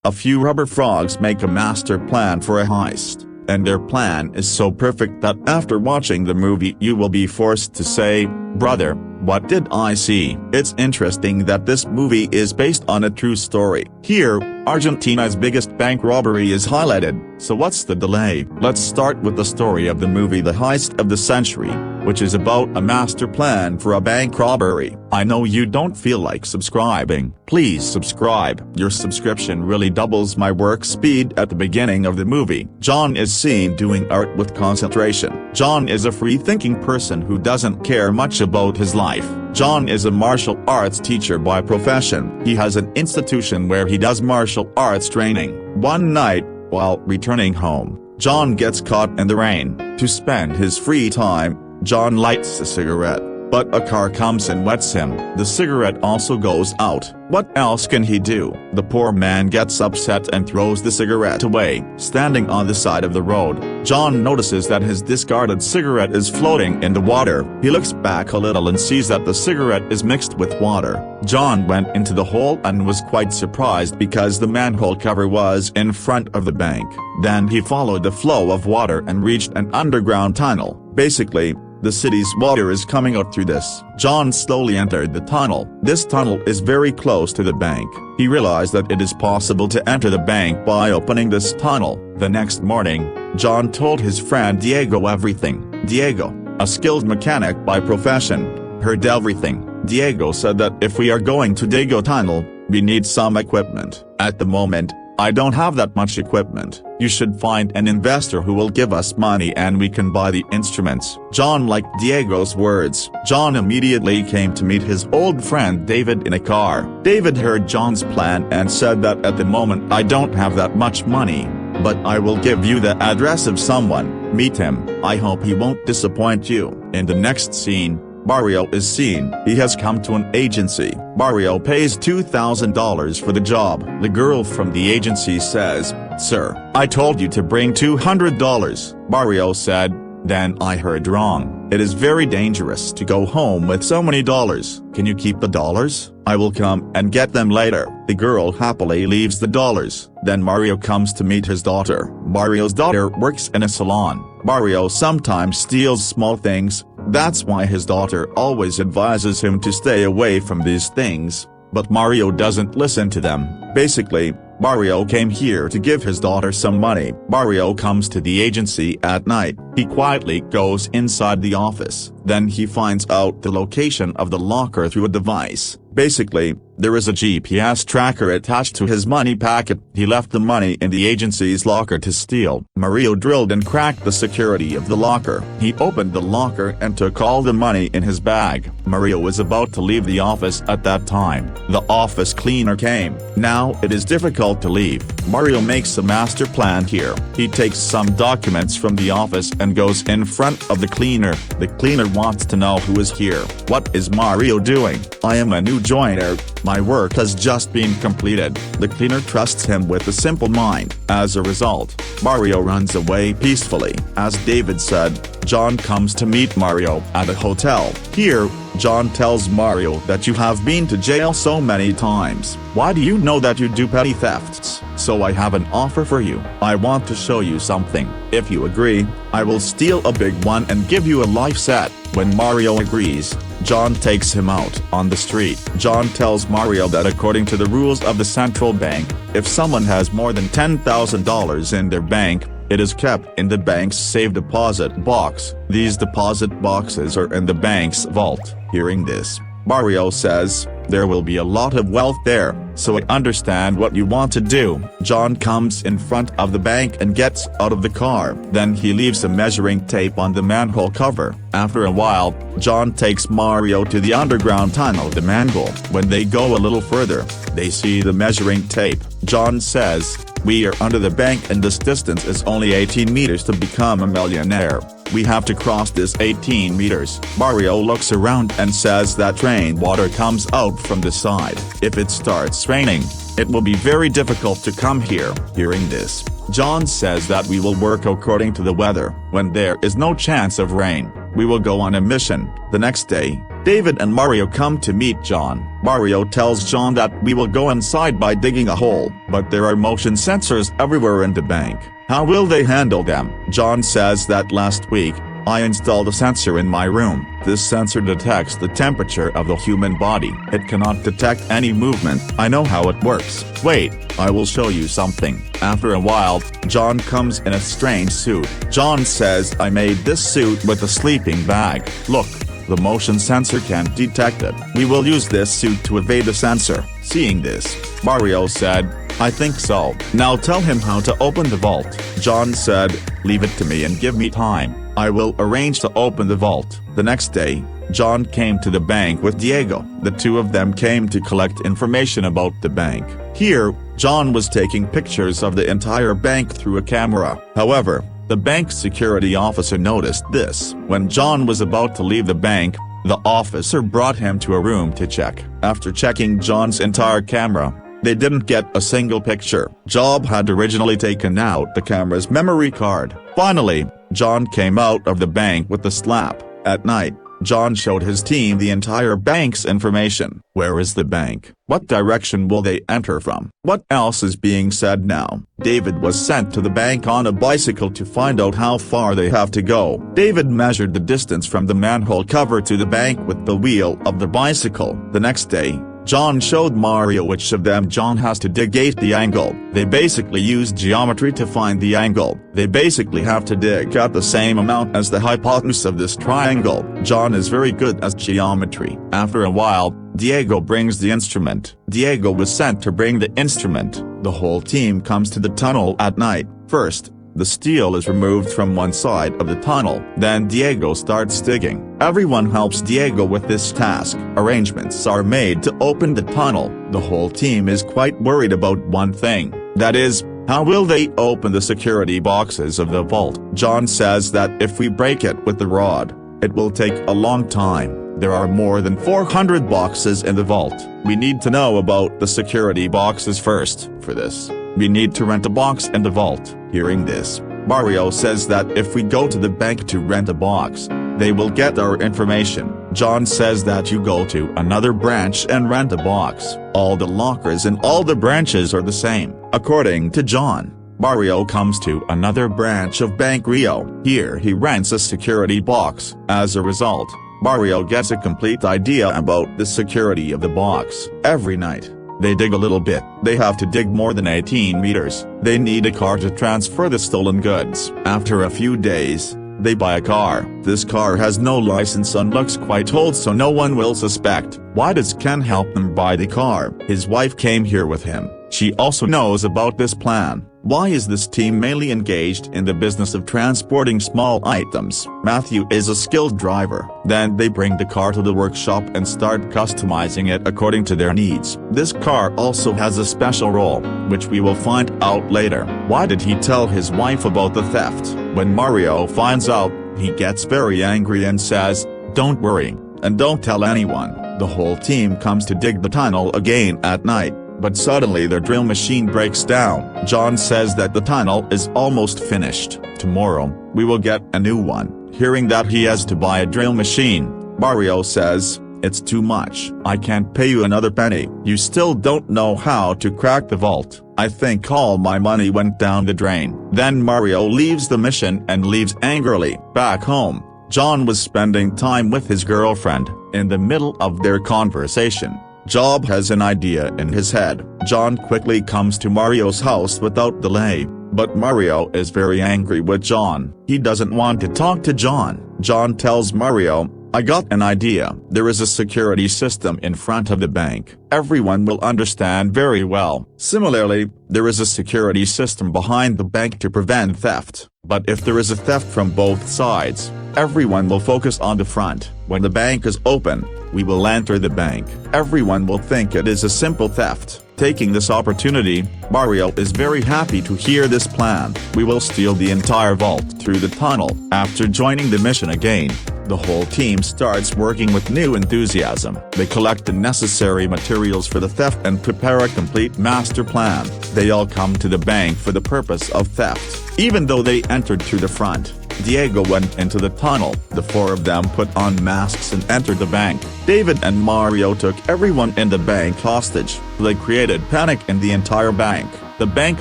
A few rubber frogs make a master plan for a heist, and their plan is so perfect that after watching the movie you will be forced to say, "Brother, what did I see?" It's interesting that this movie is based on a true story. Here, Argentina's biggest bank robbery is highlighted, so what's the delay? Let's start with the story of the movie The Heist of the Century, which is about a master plan for a bank robbery. I know you don't feel like subscribing. Please subscribe. Your subscription really doubles my work speed. At the beginning of the movie, John is seen doing art with concentration. John is a free-thinking person who doesn't care much about his life. John is a martial arts teacher by profession. He has an institution where he does martial arts training. One night, while returning home, John gets caught in the rain. To spend his free time, John lights a cigarette, but a car comes and wets him. The cigarette also goes out. What else can he do? The poor man gets upset and throws the cigarette away. Standing on the side of the road, John notices that his discarded cigarette is floating in the water. He looks back a little and sees that the cigarette is mixed with water. John went into the hole and was quite surprised because the manhole cover was in front of the bank. Then he followed the flow of water and reached an underground tunnel. Basically, the city's water is coming out through this. John slowly entered the tunnel. This tunnel is very close to the bank. He realized that it is possible to enter the bank by opening this tunnel. The next morning, John told his friend Diego everything. Diego, a skilled mechanic by profession, heard everything. Diego said that if we are going to Diego Tunnel, we need some equipment. At the moment, I don't have that much equipment. You should find an investor who will give us money and we can buy the instruments. John liked Diego's words. John immediately came to meet his old friend David in a car. David heard John's plan and said that at the moment I don't have that much money, but I will give you the address of someone. Meet him. I hope he won't disappoint you. In the next scene, Barrio is seen. He has come to an agency. Barrio pays $2,000 for the job. The girl from the agency says, "Sir, I told you to bring $200. Barrio said, "Then I heard wrong. It is very dangerous to go home with so many dollars. Can you keep the dollars? I will come and get them later." The girl happily leaves the dollars. Then Mario comes to meet his daughter. Barrio's daughter works in a salon. Barrio sometimes steals small things. That's why his daughter always advises him to stay away from these things, but Mario doesn't listen to them. Basically, Barrio came here to give his daughter some money. Barrio comes to the agency at night. He quietly goes inside the office. Then he finds out the location of the locker through a device. Basically, there is a GPS tracker attached to his money packet. He left the money in the agency's locker to steal. Mario drilled and cracked the security of the locker. He opened the locker and took all the money in his bag. Mario was about to leave the office at that time. The office cleaner came. Now it is difficult to leave. Mario makes a master plan here. He takes some documents from the office and goes in front of the cleaner. The cleaner wants to know who is here. What is Mario doing? "I am a new joiner. My work has just been completed." The cleaner trusts him with a simple mind. As a result, Mario runs away peacefully. As David said, John comes to meet Mario at a hotel. Here, John tells Mario that you have been to jail so many times. Why do you know that you do petty thefts? So I have an offer for you. I want to show you something. If you agree, I will steal a big one and give you a life set. When Mario agrees, John takes him out on the street. John tells Mario that according to the rules of the central bank, if someone has more than $10,000 in their bank, it is kept in the bank's safe deposit box. These deposit boxes are in the bank's vault. Hearing this, Mario says, "There will be a lot of wealth there, so I understand what you want to do." John comes in front of the bank and gets out of the car. Then he leaves a measuring tape on the manhole cover. After a while, John takes Mario to the underground tunnel, the manhole. When they go a little further, they see the measuring tape. John says, "We are under the bank and this distance is only 18 meters to become a millionaire. We have to cross this 18 meters. Mario looks around and says that rainwater comes out from the side. If it starts raining, it will be very difficult to come here. Hearing this, John says that we will work according to the weather. When there is no chance of rain, we will go on a mission. The next day, David and Mario come to meet John. Mario tells John that we will go inside by digging a hole, but there are motion sensors everywhere in the bank. How will they handle them? John says that last week, I installed a sensor in my room. This sensor detects the temperature of the human body. It cannot detect any movement. I know how it works. Wait, I will show you something. After a while, John comes in a strange suit. John says I made this suit with a sleeping bag. Look, the motion sensor can't detect it. We will use this suit to evade the sensor. Seeing this, Mario said, I think so. Now tell him how to open the vault. John said, leave it to me and give me time. I will arrange to open the vault. The next day, John came to the bank with Diego. The two of them came to collect information about the bank. Here, John was taking pictures of the entire bank through a camera. However, the bank security officer noticed this. When John was about to leave the bank, the officer brought him to a room to check. After checking John's entire camera, they didn't get a single picture. Job had originally taken out the camera's memory card. Finally, John came out of the bank with a slap. At night, John showed his team the entire bank's information. Where is the bank? What direction will they enter from? What else is being said now? David was sent to the bank on a bicycle to find out how far they have to go. David measured the distance from the manhole cover to the bank with the wheel of the bicycle. The next day, John showed Mario which of them John has to dig at the angle. They basically use geometry to find the angle. They basically have to dig at the same amount as the hypotenuse of this triangle. John is very good at geometry. After a while, Diego brings the instrument. Diego was sent to bring the instrument. The whole team comes to the tunnel at night. First, the steel is removed from one side of the tunnel. Then Diego starts digging. Everyone helps Diego with this task. Arrangements are made to open the tunnel. The whole team is quite worried about one thing. That is, how will they open the security boxes of the vault? John says that if we break it with the rod, it will take a long time. There are more than 400 boxes in the vault. We need to know about the security boxes first. For this, we need to rent a box in the vault. Hearing this, Mario says that if we go to the bank to rent a box, they will get our information. John says that you go to another branch and rent a box. All the lockers in all the branches are the same. According to John, Mario comes to another branch of Bank Rio. Here he rents a security box. As a result, Mario gets a complete idea about the security of the box. Every night, they dig a little bit. They have to dig more than 18 meters. They need a car to transfer the stolen goods. After a few days, they buy a car. This car has no license and looks quite old, so no one will suspect. Why does Ken help them buy the car? His wife came here with him. She also knows about this plan. Why is this team mainly engaged in the business of transporting small items? Matthew is a skilled driver. Then they bring the car to the workshop and start customizing it according to their needs. This car also has a special role, which we will find out later. Why did he tell his wife about the theft? When Mario finds out, he gets very angry and says, "Don't worry, and don't tell anyone." The whole team comes to dig the tunnel again at night. But suddenly their drill machine breaks down. John says that the tunnel is almost finished. Tomorrow, we will get a new one. Hearing that he has to buy a drill machine, Mario says, "It's too much. I can't pay you another penny. You still don't know how to crack the vault. I think all my money went down the drain." Then Mario leaves the mission and leaves angrily. Back home, John was spending time with his girlfriend. In the middle of their conversation, Job has an idea in his head. John quickly comes to Mario's house without delay, but Mario is very angry with John. He doesn't want to talk to John. John tells Mario, "I got an idea. There is a security system in front of the bank. Everyone will understand very well. Similarly, there is a security system behind the bank to prevent theft. But if there is a theft from both sides, everyone will focus on the front. When the bank is open, we will enter the bank. Everyone will think it is a simple theft." Taking this opportunity, Mario is very happy to hear this plan. We will steal the entire vault through the tunnel. After joining the mission again, the whole team starts working with new enthusiasm. They collect the necessary materials for the theft and prepare a complete master plan. They all come to the bank for the purpose of theft. Even though they entered through the front, Diego went into the tunnel. The four of them put on masks and entered the bank. David and Mario took everyone in the bank hostage. They created panic in the entire bank. The bank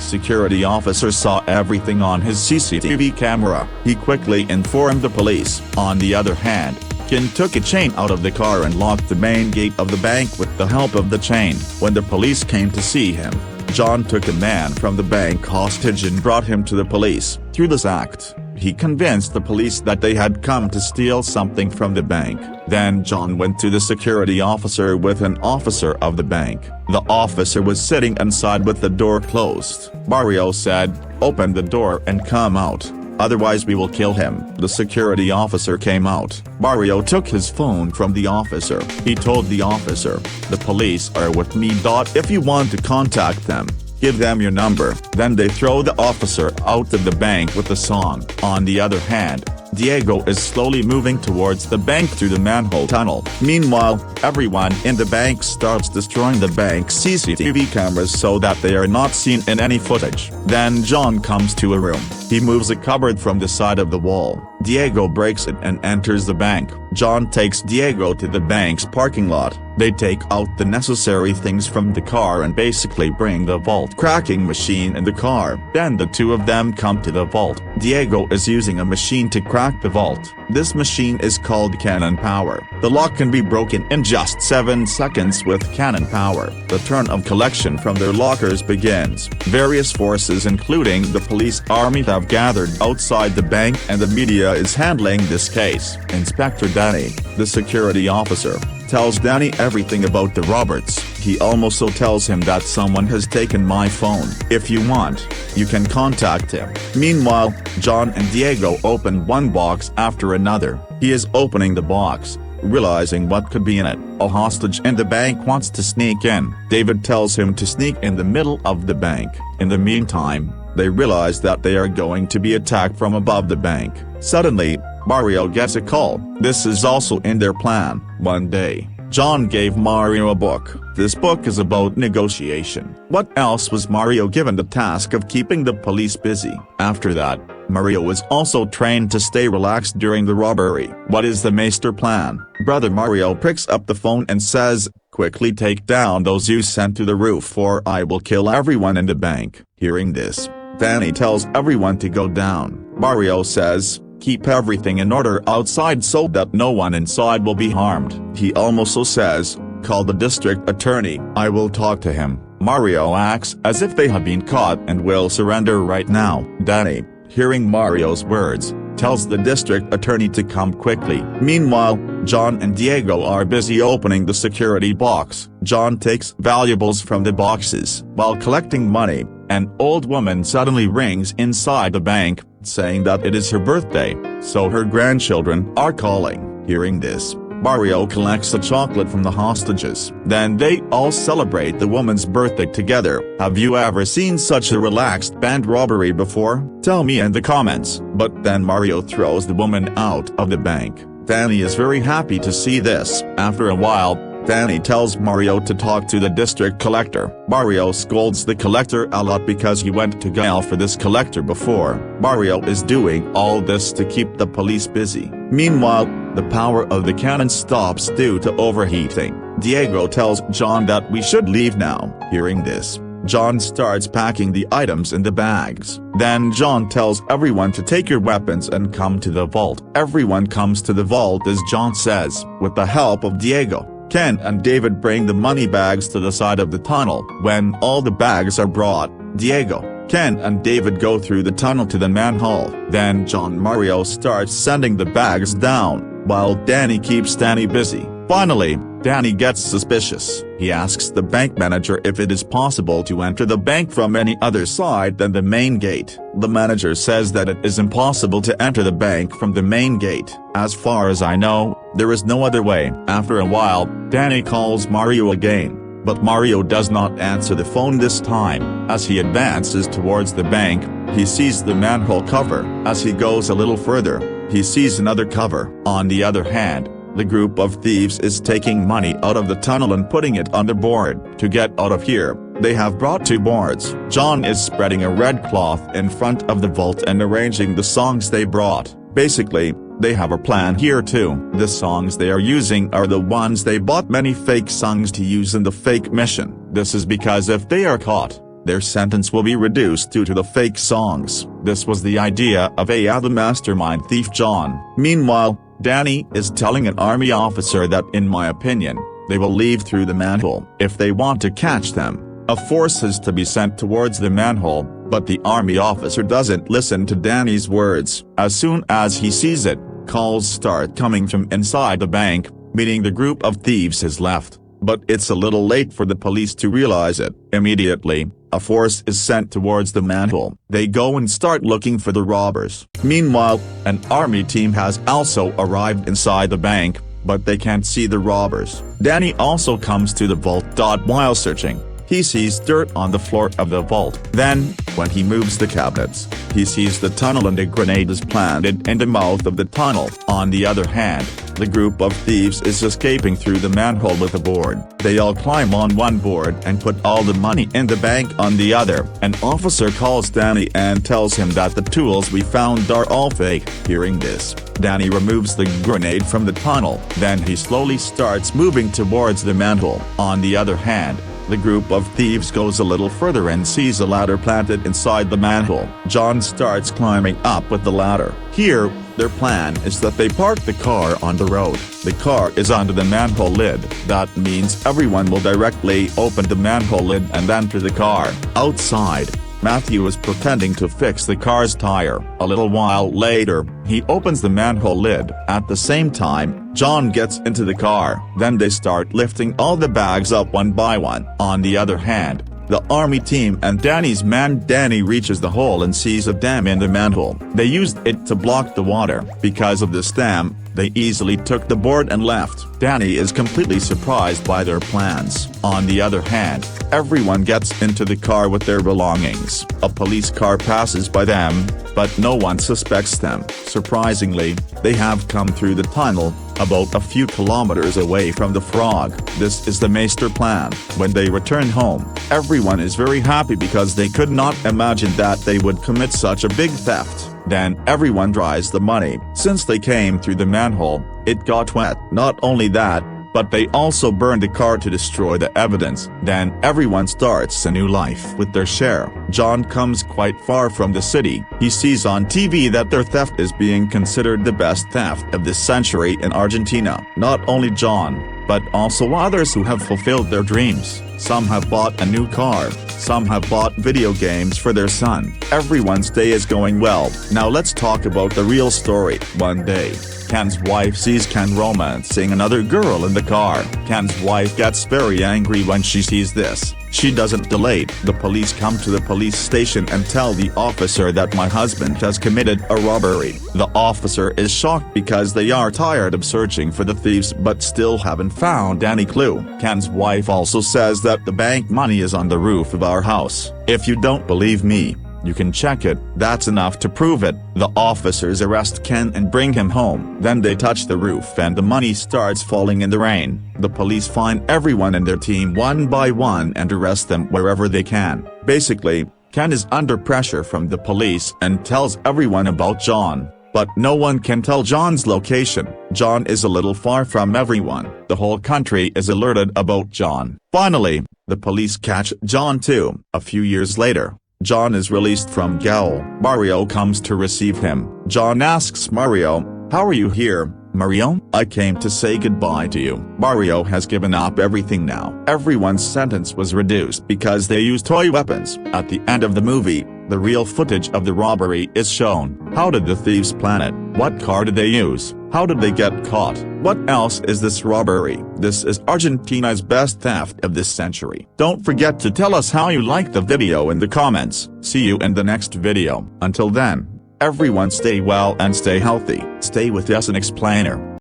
security officer saw everything on his CCTV camera. He quickly informed the police. On the other hand, Ken took a chain out of the car and locked the main gate of the bank with the help of the chain. When the police came to see him, John took a man from the bank hostage and brought him to the police. Through this act, he convinced the police that they had come to steal something from the bank. Then John went to the security officer with an officer of the bank. The officer was sitting inside with the door closed. Mario said, "Open the door and come out. Otherwise we will kill him." The security officer came out. Mario took his phone from the officer. He told the officer, "The police are with me. If you want to contact them, give them your number." Then they throw the officer out of the bank with the song. On the other hand, Diego is slowly moving towards the bank through the manhole tunnel. Meanwhile, everyone in the bank starts destroying the bank's CCTV cameras so that they are not seen in any footage. Then John comes to a room. He moves a cupboard from the side of the wall. Diego breaks it and enters the bank. John takes Diego to the bank's parking lot. They take out the necessary things from the car and basically bring the vault cracking machine in the car. Then the two of them come to the vault. Diego is using a machine to crack the vault. This machine is called cannon power. The lock can be broken in just 7 seconds with cannon power. The turn of collection from their lockers begins. Various forces including the police army have gathered outside the bank and the media is handling this case. Inspector Danny, the security officer, tells Danny everything about the Roberts. He also tells him that someone has taken my phone. If you want, you can contact him. Meanwhile, John and Diego open one box after another. He is opening the box, realizing what could be in it. A hostage in the bank wants to sneak in. David tells him to sneak in the middle of the bank. In the meantime, they realize that they are going to be attacked from above the bank. Suddenly, Mario gets a call. This is also in their plan. One day, John gave Mario a book. This book is about negotiation. What else was Mario given the task of keeping the police busy? After that, Mario was also trained to stay relaxed during the robbery. What is the master plan? Brother Mario picks up the phone and says, "Quickly take down those you sent to the roof or I will kill everyone in the bank." Hearing this, Danny tells everyone to go down. Mario says, "Keep everything in order outside so that no one inside will be harmed." He also says, "Call the district attorney. I will talk to him." Mario acts as if they have been caught and will surrender right now. Danny, hearing Mario's words, tells the district attorney to come quickly. Meanwhile, John and Diego are busy opening the security box. John takes valuables from the boxes. While collecting money, an old woman suddenly rings inside the bank, saying that it is her birthday, so her grandchildren are calling. Hearing this, Mario collects a chocolate from the hostages. Then they all celebrate the woman's birthday together. Have you ever seen such a relaxed bank robbery before? Tell me in the comments. But then Mario throws the woman out of the bank. Danny is very happy to see this. After a while, Danny tells Mario to talk to the district collector. Mario scolds the collector a lot because he went to jail for this collector before. Mario is doing all this to keep the police busy. Meanwhile, the power of the cannon stops due to overheating. Diego tells John that we should leave now. Hearing this, John starts packing the items in the bags. Then John tells everyone to take your weapons and come to the vault. Everyone comes to the vault as John says. With the help of Diego, Ken and David bring the money bags to the side of the tunnel. When all the bags are brought, Diego, Ken and David go through the tunnel to the manhole. Then John Mario starts sending the bags down, while Danny keeps Danny busy. Finally, Danny gets suspicious. He asks the bank manager if it is possible to enter the bank from any other side than the main gate. The manager says that it is impossible to enter the bank from the main gate. As far as I know, there is no other way. After a while, Danny calls Mario again, but Mario does not answer the phone this time. As he advances towards the bank, he sees the manhole cover. As he goes a little further, he sees another cover. On the other hand, the group of thieves is taking money out of the tunnel and putting it on the board. To get out of here, they have brought 2 boards. John is spreading a red cloth in front of the vault and arranging the songs they brought. Basically, they have a plan here too. The songs they are using are the ones they bought many fake songs to use in the fake mission. This is because if they are caught, their sentence will be reduced due to the fake songs. This was the idea of the mastermind thief John. Meanwhile, Danny is telling an army officer that in my opinion, they will leave through the manhole. If they want to catch them, a force is to be sent towards the manhole, but the army officer doesn't listen to Danny's words. As soon as he sees it, calls start coming from inside the bank, meaning the group of thieves has left. But it's a little late for the police to realize it. Immediately, a force is sent towards the manhole. They go and start looking for the robbers. Meanwhile, an army team has also arrived inside the bank, but they can't see the robbers. Danny also comes to the vault. While searching, he sees dirt on the floor of the vault. Then, when he moves the cabinets, he sees the tunnel and a grenade is planted in the mouth of the tunnel. On the other hand, the group of thieves is escaping through the manhole with a board. They all climb on one board and put all the money in the bank on the other. An officer calls Danny and tells him that the tools we found are all fake. Hearing this, Danny removes the grenade from the tunnel. Then he slowly starts moving towards the manhole. On the other hand, the group of thieves goes a little further and sees a ladder planted inside the manhole. John starts climbing up with the ladder. Here, their plan is that they park the car on the road. The car is under the manhole lid. That means everyone will directly open the manhole lid and enter the car. Outside, Matthew is pretending to fix the car's tire. A little while later, he opens the manhole lid. At the same time, John gets into the car. Then they start lifting all the bags up one by one. On the other hand, the army team and Danny's man Danny reaches the hole and sees a dam in the manhole. They used it to block the water. Because of this dam, they easily took the board and left. Danny is completely surprised by their plans. On the other hand, everyone gets into the car with their belongings. A police car passes by them, but no one suspects them. Surprisingly, they have come through the tunnel, about a few kilometers away from the frog. This is the master plan. When they return home, everyone is very happy because they could not imagine that they would commit such a big theft. Then everyone dries the money. Since they came through the manhole, it got wet. Not only that, but they also burned the car to destroy the evidence. Then everyone starts a new life with their share. John comes quite far from the city. He sees on TV that their theft is being considered the best theft of this century in Argentina. Not only John, but also others who have fulfilled their dreams. Some have bought a new car, some have bought video games for their son. Everyone's day is going well. Now let's talk about the real story. One day, Ken's wife sees Ken romancing another girl in the car. Ken's wife gets very angry when she sees this. She doesn't delay. The police come to the police station and tell the officer that my husband has committed a robbery. The officer is shocked because they are tired of searching for the thieves but still haven't found any clue. Ken's wife also says that the bank money is on the roof of our house. If you don't believe me, you can check it. That's enough to prove it. The officers arrest Ken and bring him home. Then they touch the roof and the money starts falling in the rain. The police find everyone in their team one by one and arrest them wherever they can. Basically, Ken is under pressure from the police and tells everyone about John. But no one can tell John's location. John is a little far from everyone. The whole country is alerted about John. Finally, the police catch John too. A few years later, John is released from jail. Mario comes to receive him. John asks Mario, "How are you here, Mario?" "I came to say goodbye to you." Mario has given up everything now. Everyone's sentence was reduced because they used toy weapons. At the end of the movie, the real footage of the robbery is shown. How did the thieves plan it? What car did they use? How did they get caught? What else is this robbery? This is Argentina's best theft of this century. Don't forget to tell us how you liked the video in the comments. See you in the next video. Until then, everyone stay well and stay healthy. Stay with Yeasin Explainer.